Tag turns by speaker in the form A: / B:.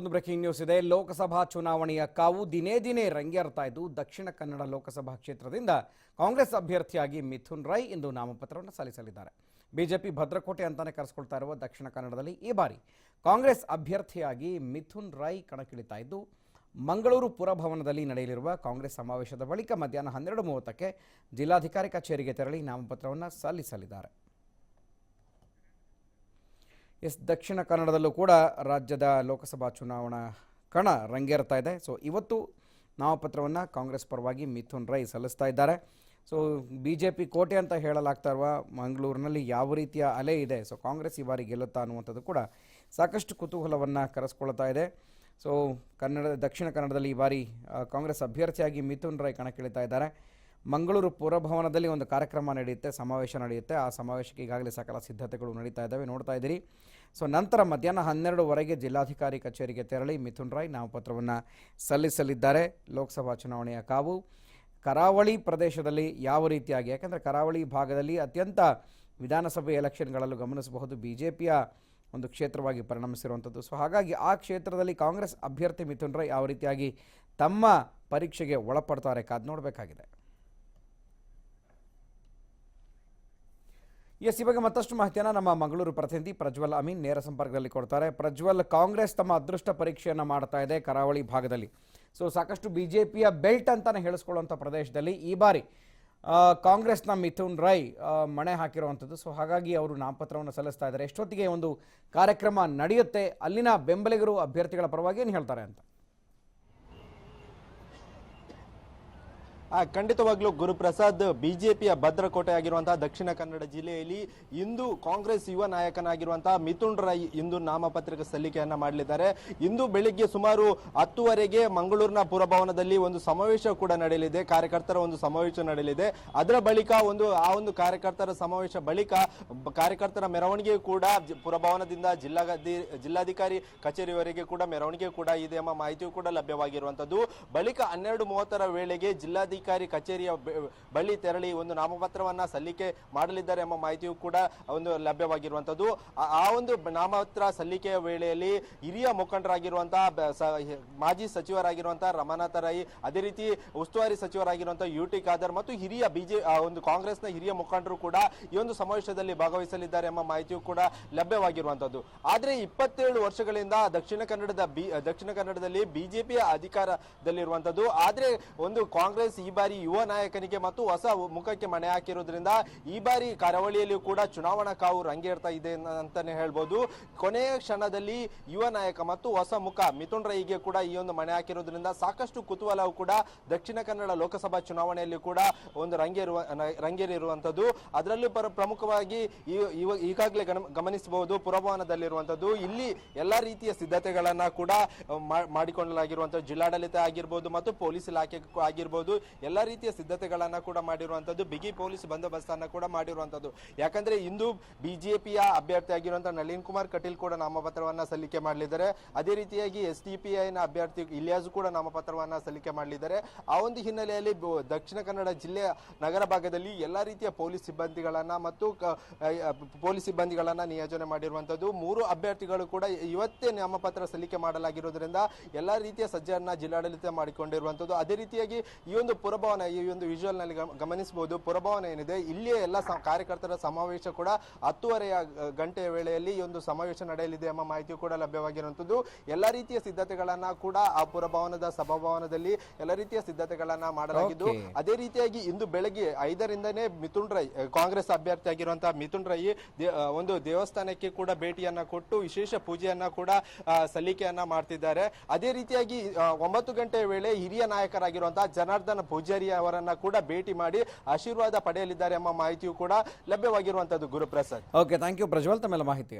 A: ಒಂದು breaking news ಇದೆ. ಲೋಕಸಭಾ ಚುನಾವಣೆಯ ಕಾವು ದಿನೇ ದಿನೇ ರಂಗೇರ್ತಾ ಇದ್ದು ದಕ್ಷಿಣ ಕನ್ನಡ ಲೋಕಸಭಾ ಕ್ಷೇತ್ರದಿಂದ ಕಾಂಗ್ರೆಸ್ ಅಭ್ಯರ್ಥಿಯಾಗಿ ಮಿಥುನ್ ರೈ ಇಂದು ನಾಮಪತ್ರವನ್ನು ಸಲ್ಲಿಸಲಿದ್ದಾರೆ. ಬಿಜೆಪಿ ಭದ್ರಕೋಟೆ ಅಂತಾನೆ ಕರೆಸಿಕೊಳ್ತಾ ಇರುವ ದಕ್ಷಿಣ ಕನ್ನಡದಲ್ಲಿ ಈ ಬಾರಿ ಕಾಂಗ್ರೆಸ್ ಅಭ್ಯರ್ಥಿಯಾಗಿ ಮಿಥುನ್ ರೈ ಕಣಕ್ಕಿಳಿತಾ ಇದ್ದು ಮಂಗಳೂರು ಪುರಭವನದಲ್ಲಿ ನಡೆಯಲಿರುವ ಕಾಂಗ್ರೆಸ್ ಸಮಾವೇಶದ ಬಳಿಕ ಮಧ್ಯಾಹ್ನ 12:30ಕ್ಕೆ ಜಿಲ್ಲಾಧಿಕಾರಿ ಕಚೇರಿಗೆ ತೆರಳಿ ನಾಮಪತ್ರವನ್ನು ಸಲ್ಲಿಸಲಿದ್ದಾರೆ. ದಕ್ಷಿಣ ಕನ್ನಡದಲ್ಲೂ ಕೂಡ ರಾಜ್ಯದ ಲೋಕಸಭಾ ಚುನಾವಣಾ ಕಣ ರಂಗೇರ್ತಾ ಇದೆ. ಇವತ್ತು ನಾಮಪತ್ರವನ್ನು ಕಾಂಗ್ರೆಸ್ ಪರವಾಗಿ ಮಿಥುನ್ ರೈ ಸಲ್ಲಿಸ್ತಾ ಇದ್ದಾರೆ. ಬಿಜೆಪಿ ಕೋಟೆ ಅಂತ ಹೇಳಲಾಗ್ತಾ ಇರುವ ಮಂಗಳೂರಿನಲ್ಲಿ ಯಾವ ರೀತಿಯ ಅಲೆ ಇದೆ, ಕಾಂಗ್ರೆಸ್ ಈ ಬಾರಿ ಗೆಲ್ಲುತ್ತಾ ಅನ್ನುವಂಥದ್ದು ಕೂಡ ಸಾಕಷ್ಟು ಕುತೂಹಲವನ್ನು ಕರೆಸ್ಕೊಳ್ತಾ ಇದೆ. ದಕ್ಷಿಣ ಕನ್ನಡದಲ್ಲಿ ಈ ಬಾರಿ ಕಾಂಗ್ರೆಸ್ ಅಭ್ಯರ್ಥಿಯಾಗಿ ಮಿಥುನ್ ರೈ ಕಣಕ್ಕಿಳಿತಾ ಇದ್ದಾರೆ. ಮಂಗಳೂರು ಪುರಭವನದಲ್ಲಿ ಒಂದು ಕಾರ್ಯಕ್ರಮ ನಡೆಯುತ್ತೆ, ಸಮಾವೇಶ ನಡೆಯುತ್ತೆ. ಆ ಸಮಾವೇಶಕ್ಕೆ ಈಗಾಗಲೇ ಸಕಲ ಸಿದ್ಧತೆಗಳು ನಡೀತಾ ಇದ್ದಾವೆ, ನೋಡ್ತಾ ಇದ್ದೀರಿ. ನಂತರ ಮಧ್ಯಾಹ್ನ 12:00ವರೆಗೆ ಜಿಲ್ಲಾಧಿಕಾರಿ ಕಚೇರಿಗೆ ತೆರಳಿ ಮಿಥುನ್ ರೈ ನಾಮಪತ್ರವನ್ನು ಸಲ್ಲಿಸಲಿದ್ದಾರೆ. ಲೋಕಸಭಾ ಚುನಾವಣೆಯ ಕಾವು ಕರಾವಳಿ ಪ್ರದೇಶದಲ್ಲಿ ಯಾವ ರೀತಿಯಾಗಿ, ಯಾಕೆಂದರೆ ಕರಾವಳಿ ಭಾಗದಲ್ಲಿ ಅತ್ಯಂತ ವಿಧಾನಸಭೆ ಎಲೆಕ್ಷನ್ಗಳಲ್ಲೂ ಗಮನಿಸಬಹುದು ಬಿಜೆಪಿಯ ಒಂದು ಕ್ಷೇತ್ರವಾಗಿ ಪರಿಣಮಿಸಿರುವಂಥದ್ದು. ಹಾಗಾಗಿ ಆ ಕ್ಷೇತ್ರದಲ್ಲಿ ಕಾಂಗ್ರೆಸ್ ಅಭ್ಯರ್ಥಿ ಮಿಥುನ್ ರೈ ಯಾವ ರೀತಿಯಾಗಿ ತಮ್ಮ ಪರೀಕ್ಷೆಗೆ ಒಳಪಡ್ತಾರೆ ಕಾದು ನೋಡಬೇಕಾಗಿದೆ. ಈ ಬಗ್ಗೆ ಮತ್ತಷ್ಟು ಮಾಹಿತಿಯನ್ನು ನಮ್ಮ ಮಂಗಳೂರು ಪ್ರತಿನಿಧಿ ಪ್ರಜ್ವಲ್ ಅಮೀನ್ ನೇರ ಸಂಪರ್ಕದಲ್ಲಿ ಕೊಡ್ತಾರೆ. ಪ್ರಜ್ವಲ್, ಕಾಂಗ್ರೆಸ್ ತಮ್ಮ ಅದೃಷ್ಟ ಪರೀಕ್ಷೆಯನ್ನು ಮಾಡ್ತಾ ಇದೆ ಕರಾವಳಿ ಭಾಗದಲ್ಲಿ. ಸಾಕಷ್ಟು ಬಿಜೆಪಿಯ ಬೆಲ್ಟ್ ಅಂತಾನೆ ಹೇಳಿಸ್ಕೊಳ್ಳುವಂಥ ಪ್ರದೇಶದಲ್ಲಿ ಈ ಬಾರಿ ಕಾಂಗ್ರೆಸ್ನ ಮಿಥುನ್ ರೈ ಮಣೆ ಹಾಕಿರುವಂಥದ್ದು. ಹಾಗಾಗಿ ಅವರು ನಾಮಪತ್ರವನ್ನು ಸಲ್ಲಿಸ್ತಾ ಇದ್ದಾರೆ. ಎಷ್ಟೊತ್ತಿಗೆ ಒಂದು ಕಾರ್ಯಕ್ರಮ ನಡೆಯುತ್ತೆ, ಅಲ್ಲಿನ ಬೆಂಬಲಿಗರು ಅಭ್ಯರ್ಥಿಗಳ ಪರವಾಗಿ ಏನು ಹೇಳ್ತಾರೆ ಅಂತ?
B: ಖಂಡಿತವಾಗ್ಲೂ ಗುರುಪ್ರಸಾದ್, ಬಿಜೆಪಿಯ ಭದ್ರಕೋಟೆ ಆಗಿರುವಂತಹ ದಕ್ಷಿಣ ಕನ್ನಡ ಜಿಲ್ಲೆಯಲ್ಲಿ ಇಂದು ಕಾಂಗ್ರೆಸ್ ಯುವ ನಾಯಕನಾಗಿರುವಂತಹ ಮಿಥುನ್ ರೈ ಇಂದು ನಾಮಪತ್ರ ಸಲ್ಲಿಕೆಯನ್ನ ಮಾಡಲಿದ್ದಾರೆ. ಇಂದು ಬೆಳಿಗ್ಗೆ ಸುಮಾರು 10:00ವರೆಗೆ ಮಂಗಳೂರಿನ ಪುರಭವನದಲ್ಲಿ ಒಂದು ಸಮಾವೇಶ ಕೂಡ ನಡೆಯಲಿದೆ, ಕಾರ್ಯಕರ್ತರ ಒಂದು ಸಮಾವೇಶ ನಡೆಯಲಿದೆ. ಅದರ ಬಳಿಕ ಆ ಒಂದು ಕಾರ್ಯಕರ್ತರ ಸಮಾವೇಶ ಬಳಿಕ ಕಾರ್ಯಕರ್ತರ ಮೆರವಣಿಗೆ ಕೂಡ ಪುರಭವನದಿಂದ ಜಿಲ್ಲಾಧಿಕಾರಿ ಕಚೇರಿವರೆಗೆ ಕೂಡ ಮೆರವಣಿಗೆ ಕೂಡ ಇದೆ ಎಂಬ ಮಾಹಿತಿಯೂ ಕೂಡ ಲಭ್ಯವಾಗಿರುವಂತದ್ದು. ಬಳಿಕ 12:30 ವೇಳೆಗೆ ಜಿಲ್ಲಾಧಿಕಾರಿ ಕಚೇರಿಯ ಬಳಿ ತೆರಳಿ ಒಂದು ನಾಮಪತ್ರವನ್ನ ಸಲ್ಲಿಕೆ ಮಾಡಲಿದ್ದಾರೆ ಎಂಬ ಮಾಹಿತಿಯೂ ಕೂಡ ಒಂದು ಲಭ್ಯವಾಗಿರುವಂತದ್ದು. ಆ ಒಂದು ನಾಮಪತ್ರ ಸಲ್ಲಿಕೆಯ ವೇಳೆಯಲ್ಲಿ ಹಿರಿಯ ಮುಖಂಡರಾಗಿರುವಂತಹ ಮಾಜಿ ಸಚಿವರಾಗಿರುವಂತಹ ರಮಾನಾಥ ರೈ, ಅದೇ ರೀತಿ ಉಸ್ತುವಾರಿ ಸಚಿವರಾಗಿರುವಂತಹ UT ಖಾದರ್ ಮತ್ತು ಹಿರಿಯ ಒಂದು ಕಾಂಗ್ರೆಸ್ನ ಹಿರಿಯ ಮುಖಂಡರು ಕೂಡ ಈ ಒಂದು ಸಮಾವೇಶದಲ್ಲಿ ಭಾಗವಹಿಸಲಿದ್ದಾರೆ ಎಂಬ ಮಾಹಿತಿಯೂ ಕೂಡ ಲಭ್ಯವಾಗಿರುವಂತದ್ದು. ಆದ್ರೆ 27 ವರ್ಷಗಳಿಂದ ದಕ್ಷಿಣ ಕನ್ನಡದಲ್ಲಿ ಬಿಜೆಪಿಯ ಅಧಿಕಾರದಲ್ಲಿರುವಂತದ್ದು. ಆದ್ರೆ ಒಂದು ಕಾಂಗ್ರೆಸ್ ಈ ಬಾರಿ ಯುವ ನಾಯಕನಿಗೆ ಮತ್ತು ಹೊಸ ಮುಖಕ್ಕೆ ಮಣೆ ಹಾಕಿರೋದ್ರಿಂದ ಈ ಬಾರಿ ಕರಾವಳಿಯಲ್ಲಿಯೂ ಕೂಡ ಚುನಾವಣಾ ಕಾವು ರಂಗೇರ್ತಾ ಇದೆ ಅಂತಾನೆ ಹೇಳ್ಬೋದು. ಕೊನೆಯ ಕ್ಷಣದಲ್ಲಿ ಯುವ ನಾಯಕ ಮತ್ತು ಹೊಸ ಮುಖ ಮಿಥುನ್ ರೈಗೆ ಕೂಡ ಈ ಒಂದು ಮಣೆ ಹಾಕಿರೋದ್ರಿಂದ ಸಾಕಷ್ಟು ಕುತೂಹಲವು ಕೂಡ ದಕ್ಷಿಣ ಕನ್ನಡ ಲೋಕಸಭಾ ಚುನಾವಣೆಯಲ್ಲಿ ಕೂಡ ಒಂದು ರಂಗೇರಿರುವಂತದ್ದು. ಅದರಲ್ಲೂ ಪ್ರಮುಖವಾಗಿ ಈಗಾಗಲೇ ಗಮನಿಸಬಹುದು ಪುರಭವನದಲ್ಲಿರುವಂತದ್ದು. ಇಲ್ಲಿ ಎಲ್ಲಾ ರೀತಿಯ ಸಿದ್ಧತೆಗಳನ್ನ ಕೂಡ ಮಾಡಿಕೊಳ್ಳಲಾಗಿರುವಂತದ್ದು. ಜಿಲ್ಲಾಡಳಿತ ಆಗಿರ್ಬೋದು ಮತ್ತು ಪೊಲೀಸ್ ಇಲಾಖೆ ಆಗಿರ್ಬೋದು, ಎಲ್ಲಾ ರೀತಿಯ ಸಿದ್ಧತೆಗಳನ್ನ ಕೂಡ ಮಾಡಿರುವಂತದ್ದು. ಬಿಗಿ ಪೊಲೀಸ್ ಬಂದೋಬಸ್ತ್ ಅನ್ನ ಕೂಡ ಮಾಡಿರುವಂತದ್ದು. ಯಾಕಂದ್ರೆ ಇಂದು ಬಿಜೆಪಿಯ ಅಭ್ಯರ್ಥಿ ಆಗಿರುವಂತಹ ನಳಿನ್ ಕುಮಾರ್ ಕಟೀಲ್ ಕೂಡ ನಾಮಪತ್ರವನ್ನ ಸಲ್ಲಿಕೆ ಮಾಡಲಿದ್ದಾರೆ. ಅದೇ ರೀತಿಯಾಗಿ SDPIನ ಅಭ್ಯರ್ಥಿ ಇಲಿಯಾಸ್ ಕೂಡ ನಾಮಪತ್ರವನ್ನ ಸಲ್ಲಿಕೆ ಮಾಡಲಿದ್ದಾರೆ. ಆ ಒಂದು ಹಿನ್ನೆಲೆಯಲ್ಲಿ ದಕ್ಷಿಣ ಕನ್ನಡ ಜಿಲ್ಲೆಯ ನಗರ ಭಾಗದಲ್ಲಿ ಎಲ್ಲಾ ರೀತಿಯ ಪೊಲೀಸ್ ಸಿಬ್ಬಂದಿಗಳನ್ನ ನಿಯೋಜನೆ ಮಾಡಿರುವಂತದ್ದು. 3 ಅಭ್ಯರ್ಥಿಗಳು ಕೂಡ ಇವತ್ತೇ ನಾಮಪತ್ರ ಸಲ್ಲಿಕೆ ಮಾಡಲಾಗಿರೋದ್ರಿಂದ ಎಲ್ಲಾ ರೀತಿಯ ಸಜ್ಜನ್ನ ಜಿಲ್ಲಾಡಳಿತ ಮಾಡಿಕೊಂಡಿರುವಂತದ್ದು. ಅದೇ ರೀತಿಯಾಗಿ ಈ ಒಂದು ಪುರಭವನ, ಈ ಒಂದು ವಿಜುವಲ್ ನಲ್ಲಿ ಗಮನಿಸಬಹುದು ಪುರಭವನ ಏನಿದೆ, ಇಲ್ಲಿಯೇ ಎಲ್ಲ ಕಾರ್ಯಕರ್ತರ ಸಮಾವೇಶ ಕೂಡ 10:30 ವೇಳೆಯಲ್ಲಿ ಈ ಒಂದು ಸಮಾವೇಶ ನಡೆಯಲಿದೆ ಎಂಬ ಮಾಹಿತಿಯು ಕೂಡ ಲಭ್ಯವಾಗಿರುವಂತದ್ದು. ಎಲ್ಲಾ ರೀತಿಯ ಸಿದ್ಧತೆಗಳನ್ನ ಕೂಡ ಆ ಪುರಭವನದ ಸಭಾಭವನದಲ್ಲಿ ಎಲ್ಲ ರೀತಿಯ ಸಿದ್ಧತೆಗಳನ್ನ ಮಾಡಲಾಗಿದ್ದು, ಅದೇ ರೀತಿಯಾಗಿ ಇಂದು ಬೆಳಗ್ಗೆ 5ರಿಂದನೇ ಮಿಥುನ್ ರೈ, ಕಾಂಗ್ರೆಸ್ ಅಭ್ಯರ್ಥಿ ಆಗಿರುವಂತಹ ಮಿಥುನ್ ರೈ ಒಂದು ದೇವಸ್ಥಾನಕ್ಕೆ ಕೂಡ ಭೇಟಿಯನ್ನ ಕೊಟ್ಟು ವಿಶೇಷ ಪೂಜೆಯನ್ನ ಕೂಡ ಸಲ್ಲಿಕೆಯನ್ನ ಮಾಡ್ತಿದ್ದಾರೆ. ಅದೇ ರೀತಿಯಾಗಿ 9 ಗಂಟೆಯ ವೇಳೆ ಹಿರಿಯ ನಾಯಕರಾಗಿರುವಂತಹ ಜನಾರ್ದನ ಪೂಜಾರಿ ಅವರನ್ನ ಕೂಡ ಭೇಟಿ ಮಾಡಿ ಆಶೀರ್ವಾದ ಪಡೆಯಲಿದ್ದಾರೆ ಎಂಬ ಮಾಹಿತಿಯು ಕೂಡ ಲಭ್ಯವಾಗಿರುವಂತದ್ದು. Guruprasad.
A: Okay, thank you Prajwal ತಮ್ಮೆಲ್ಲ ಮಾಹಿತಿ.